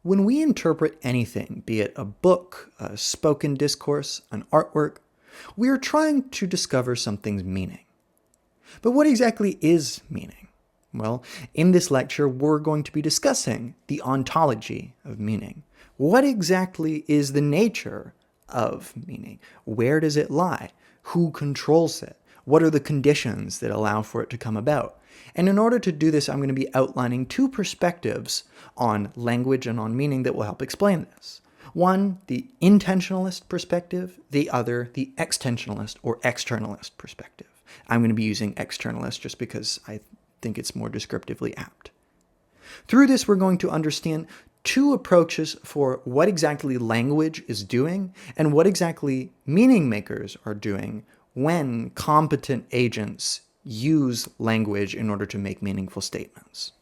When we interpret anything, be it a book, a spoken discourse, an artwork, we are trying to discover something's meaning. But what exactly is meaning? Well, in this lecture, we're going to be discussing the ontology of meaning. What exactly is the nature of meaning? Where does it lie? Who controls it? What are the conditions that allow for it to come about? And in order to do this, I'm going to be outlining two perspectives on language and on meaning that will help explain this. One, the intentionalist perspective, the other, the extensionalist or externalist perspective. I'm going to be using externalist just because I think it's more descriptively apt. Through this, we're going to understand two approaches for what exactly language is doing and what exactly meaning makers are doing when competent agents use language in order to make meaningful statements.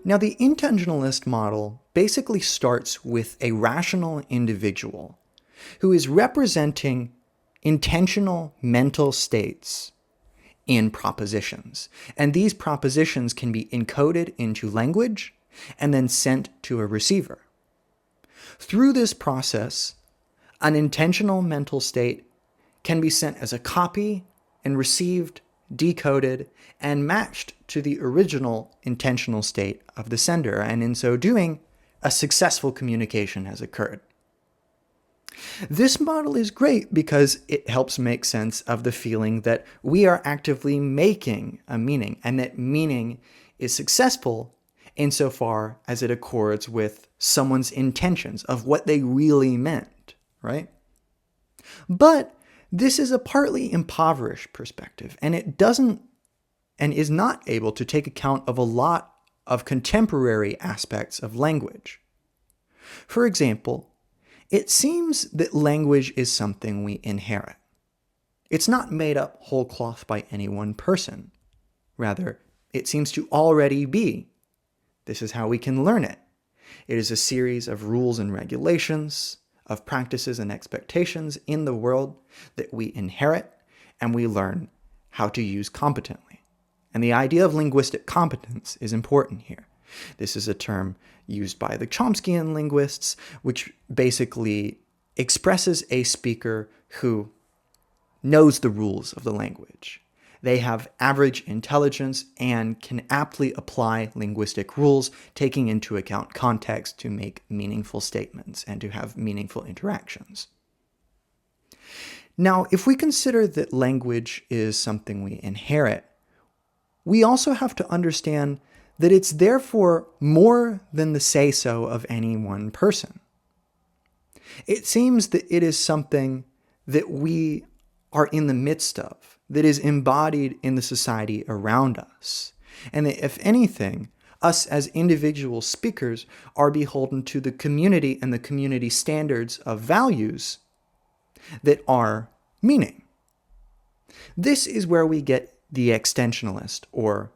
Now, the intentionalist model basically starts with a rational individual who is representing intentional mental states in propositions. And these propositions can be encoded into language and then sent to a receiver. Through this process, an intentional mental state can be sent as a copy and received, decoded, and matched to the original intentional state of the sender, and in so doing, a successful communication has occurred. This model is great because it helps make sense of the feeling that we are actively making a meaning, and that meaning is successful insofar as it accords with someone's intentions of what they really meant, right? But this is a partly impoverished perspective, and it doesn't and is not able to take account of a lot of contemporary aspects of language. For example, it seems that language is something we inherit. It's not made up whole cloth by any one person. Rather, it seems to already be. This is how we can learn it. It is a series of rules and regulations, of practices and expectations in the world that we inherit and we learn how to use competently. And the idea of linguistic competence is important here. This is a term used by the Chomskyan linguists, which basically expresses a speaker who knows the rules of the language. They have average intelligence and can aptly apply linguistic rules, taking into account context to make meaningful statements and to have meaningful interactions. Now, if we consider that language is something we inherit, we also have to understand that it's therefore more than the say-so of any one person. It seems that it is something that we are in the midst of, that is embodied in the society around us, and that, if anything, us as individual speakers are beholden to the community and the community standards of values that are meaning. This is where we get the extensionalist or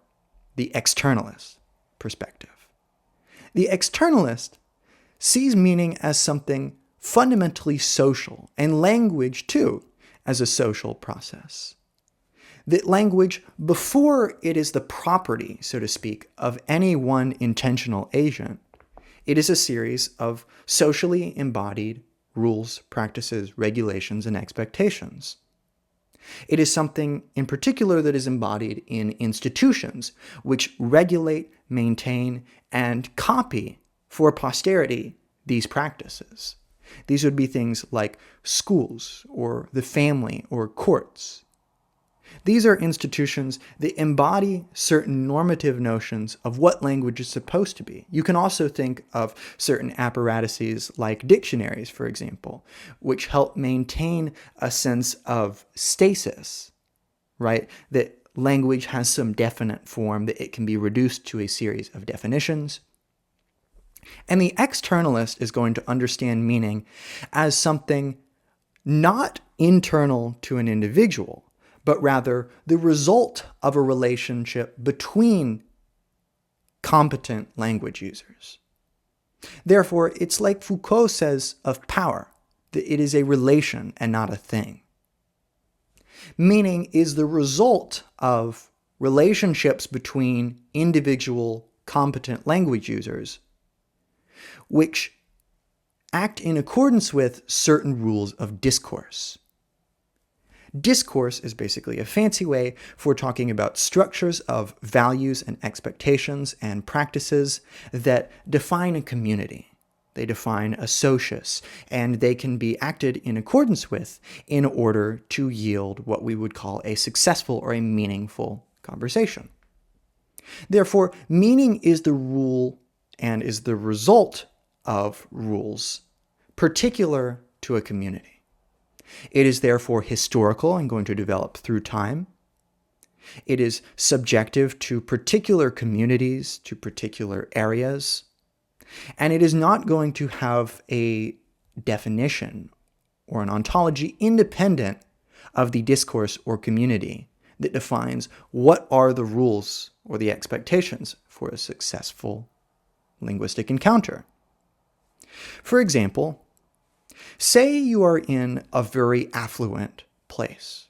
the externalist perspective. The externalist sees meaning as something fundamentally social, and language, too, as a social process. That language, before it is the property, so to speak, of any one intentional agent, it is a series of socially embodied rules, practices, regulations, and expectations. It is something in particular that is embodied in institutions, which regulate, maintain, and copy for posterity these practices. These would be things like schools, or the family, or courts. These are institutions that embody certain normative notions of what language is supposed to be. You can also think of certain apparatuses like dictionaries, for example, which help maintain a sense of stasis, right? That language has some definite form, that it can be reduced to a series of definitions. And the externalist is going to understand meaning as something not internal to an individual, but rather the result of a relationship between competent language users. Therefore, it's like Foucault says of power. It is a relation and not a thing. Meaning is the result of relationships between individual competent language users, which act in accordance with certain rules of discourse. Discourse is basically a fancy way for talking about structures of values and expectations and practices that define a community. They define a socius, and they can be acted in accordance with in order to yield what we would call a successful or a meaningful conversation. Therefore, meaning is the rule and is the result of rules particular to a community. It is therefore historical and going to develop through time. It is subjective to particular communities, to particular areas. And it is not going to have a definition or an ontology independent of the discourse or community that defines what are the rules or the expectations for a successful linguistic encounter. For example, say you are in a very affluent place.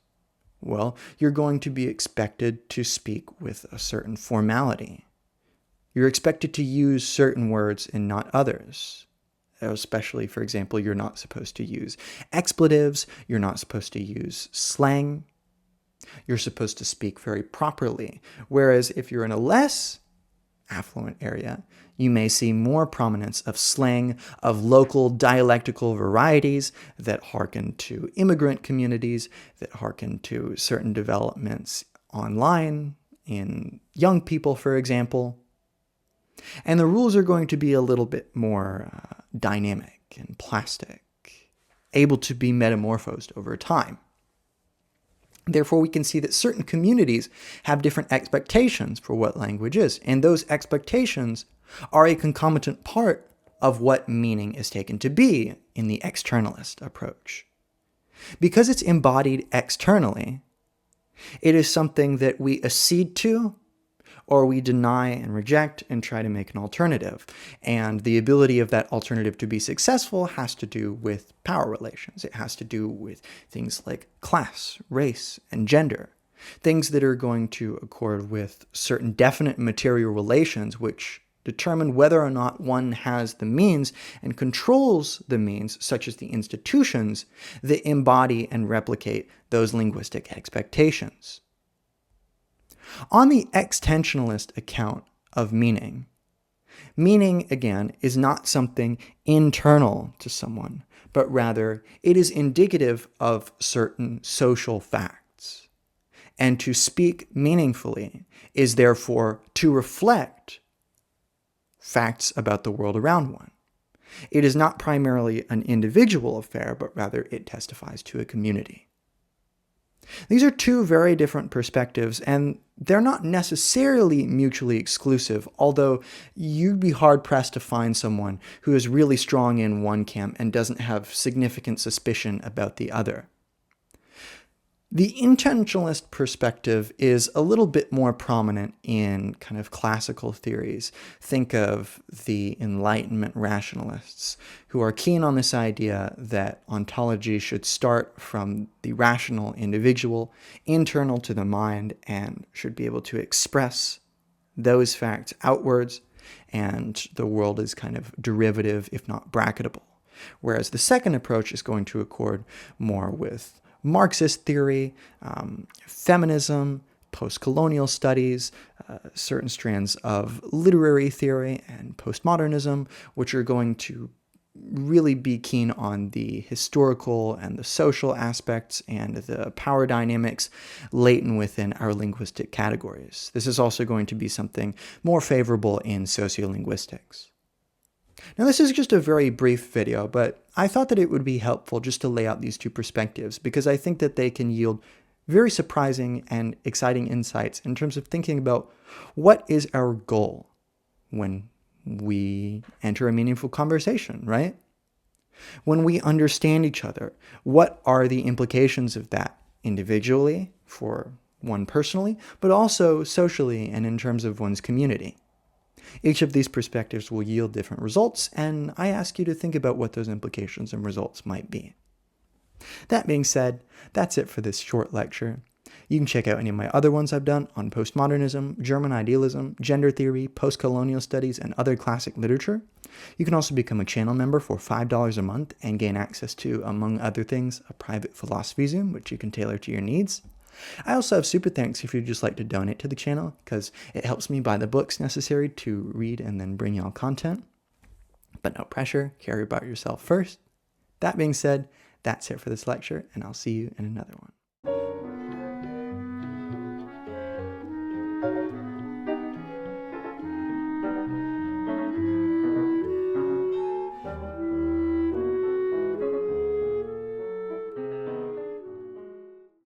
Well, you're going to be expected to speak with a certain formality. You're expected to use certain words and not others. Especially, for example, you're not supposed to use expletives. You're not supposed to use slang. You're supposed to speak very properly. Whereas if you're in a less affluent area, you may see more prominence of slang, of local dialectical varieties that hearken to immigrant communities, that hearken to certain developments online, in young people, for example. And the rules are going to be a little bit more dynamic and plastic, able to be metamorphosed over time. Therefore, we can see that certain communities have different expectations for what language is, and those expectations are a concomitant part of what meaning is taken to be in the externalist approach. Because it's embodied externally, it is something that we accede to, or we deny and reject and try to make an alternative. And the ability of that alternative to be successful has to do with power relations. It has to do with things like class, race, and gender. Things that are going to accord with certain definite material relations which determine whether or not one has the means and controls the means, such as the institutions, that embody and replicate those linguistic expectations. On the extensionalist account of meaning, meaning, again, is not something internal to someone, but rather it is indicative of certain social facts. And to speak meaningfully is therefore to reflect facts about the world around one. It is not primarily an individual affair, but rather it testifies to a community. These are two very different perspectives, and they're not necessarily mutually exclusive, although you'd be hard-pressed to find someone who is really strong in one camp and doesn't have significant suspicion about the other. The intentionalist perspective is a little bit more prominent in kind of classical theories. Think of the Enlightenment rationalists, who are keen on this idea that ontology should start from the rational individual, internal to the mind, and should be able to express those facts outwards, and the world is kind of derivative, if not bracketable. Whereas the second approach is going to accord more with Marxist theory, feminism, post-colonial studies, certain strands of literary theory and postmodernism, which are going to really be keen on the historical and the social aspects and the power dynamics latent within our linguistic categories. This is also going to be something more favorable in sociolinguistics. Now, this is just a very brief video, but I thought that it would be helpful just to lay out these two perspectives because I think that they can yield very surprising and exciting insights in terms of thinking about what is our goal when we enter a meaningful conversation, right? When we understand each other, what are the implications of that individually for one personally, but also socially and in terms of one's community? Each of these perspectives will yield different results, and I ask you to think about what those implications and results might be. That being said, that's it for this short lecture. You can check out any of my other ones I've done on postmodernism, German idealism, gender theory, post-colonial studies, and other classic literature. You can also become a channel member for $5 a month and gain access to, among other things, a private philosophy Zoom, which you can tailor to your needs. I also have super thanks if you'd just like to donate to the channel, because it helps me buy the books necessary to read and then bring y'all content. But no pressure, care about yourself first. That being said, that's it for this lecture, and I'll see you in another one.